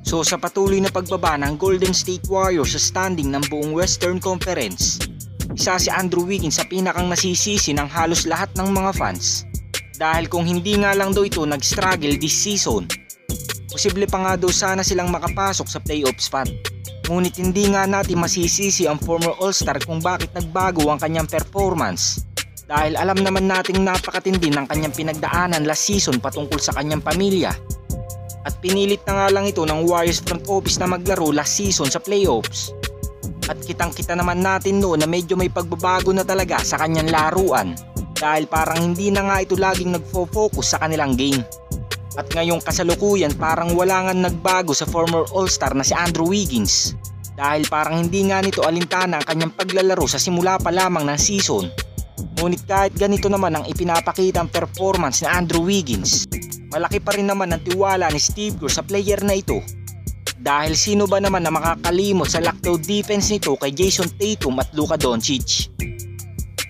So sa patuloy na pagbaba ng Golden State Warriors sa standing ng buong Western Conference, isa si Andrew Wiggins sa pinakang nasisisi ng halos lahat ng mga fans. Dahil kung hindi nga lang daw ito nag-struggle this season, posible pa nga daw sana silang makapasok sa playoff spot. Ngunit hindi nga natin masisisi ang former All-Star kung bakit nagbago ang kanyang performance. Dahil alam naman nating napakatindi ng kanyang pinagdaanan last season patungkol sa kanyang pamilya. At pinilit na nga lang ito ng Warriors front office na maglaro last season sa playoffs. At kitang-kita naman natin noon na medyo may pagbabago na talaga sa kanyang laruan. Dahil parang hindi na nga ito laging nagfo-focus sa kanilang game. At ngayong kasalukuyan parang wala nga nagbago sa former All-Star na si Andrew Wiggins. Dahil parang hindi nga nito alintana ang kanyang paglalaro sa simula pa lamang ng season. Ngunit kahit ganito naman ang ipinapakita ang performance ni Andrew Wiggins, malaki pa rin naman ang tiwala ni Steve Kerr sa player na ito. Dahil sino ba naman na makakalimot sa lockdown defense nito kay Jason Tatum at Luka Doncic.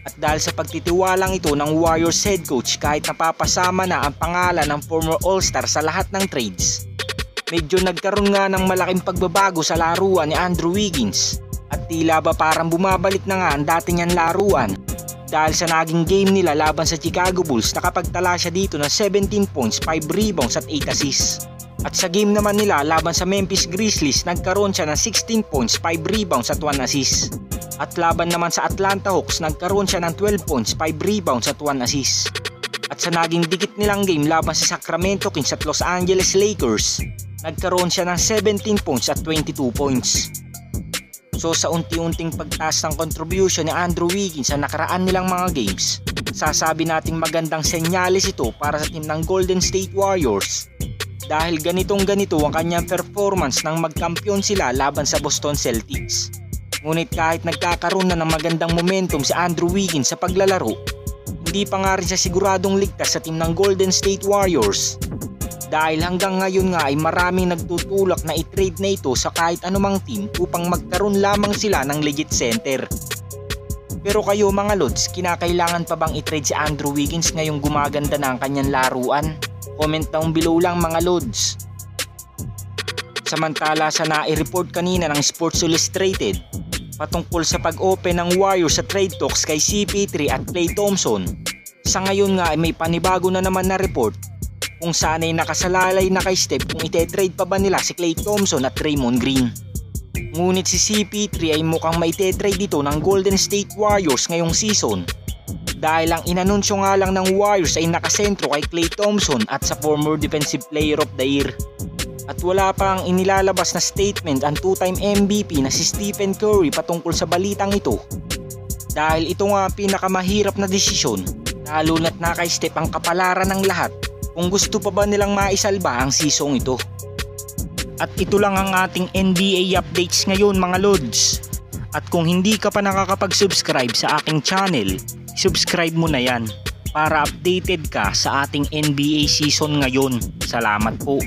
At dahil sa pagtitiwalang ito ng Warriors head coach kahit napapasama na ang pangalan ng former All-Star sa lahat ng trades, medyo nagkaroon nga ng malaking pagbabago sa laruan ni Andrew Wiggins. At tila ba parang bumabalik na nga ang dati niyang laruan. Dahil sa naging game nila laban sa Chicago Bulls, nakapagtala siya dito ng 17 points, 5 rebounds at 8 assists. At sa game naman nila laban sa Memphis Grizzlies, nagkaroon siya ng 16 points, 5 rebounds at 1 assist. At laban naman sa Atlanta Hawks, nagkaroon siya ng 12 points, 5 rebounds at 1 assist. At sa naging dikit nilang game laban sa Sacramento Kings at Los Angeles Lakers, nagkaroon siya ng 17 points at 22 points. So sa unti-unting pagtaas ng contribution ni Andrew Wiggins sa nakaraan nilang mga games, sasabi nating magandang senyales ito para sa team ng Golden State Warriors. Dahil ganitong ganito ang kanyang performance nang magkampiyon sila laban sa Boston Celtics. Ngunit kahit nagkakaroon na ng magandang momentum si Andrew Wiggins sa paglalaro, hindi pa nga rin siya siguradong ligtas sa team ng Golden State Warriors. Dahil hanggang ngayon nga ay maraming nagtutulak na i-trade na ito sa kahit anumang team upang magkaroon lamang sila ng legit center. Pero kayo mga Lods, kinakailangan pa bang i-trade si Andrew Wiggins ngayong gumaganda na ang kanyang laruan? Comment down below lang mga Lods. Samantala sa nai-report kanina ng Sports Illustrated patungkol sa pag-open ng Warriors sa trade talks kay CP3 at Klay Thompson, sa ngayon nga ay may panibago na naman na report kung saan ay nakasalalay na kay Steph kung ite-trade pa ba nila si Klay Thompson at Draymond Green. Ngunit si CP3 ay mukhang maite-trade dito ng Golden State Warriors ngayong season. Dahil ang inanunsyo nga lang ng Warriors ay nakasentro kay Klay Thompson at sa former Defensive Player of the Year. At wala pa ang inilalabas na statement ang two-time MVP na si Stephen Curry patungkol sa balitang ito. Dahil ito nga pinakamahirap na desisyon, lalo na't na kay Steph ang kapalaran ng lahat kung gusto pa ba nilang maisalba ang season ito. At ito lang ang ating NBA updates ngayon mga Lods. At kung hindi ka pa nakakapag-subscribe sa aking channel, subscribe mo na yan para updated ka sa ating NBA season ngayon. Salamat po.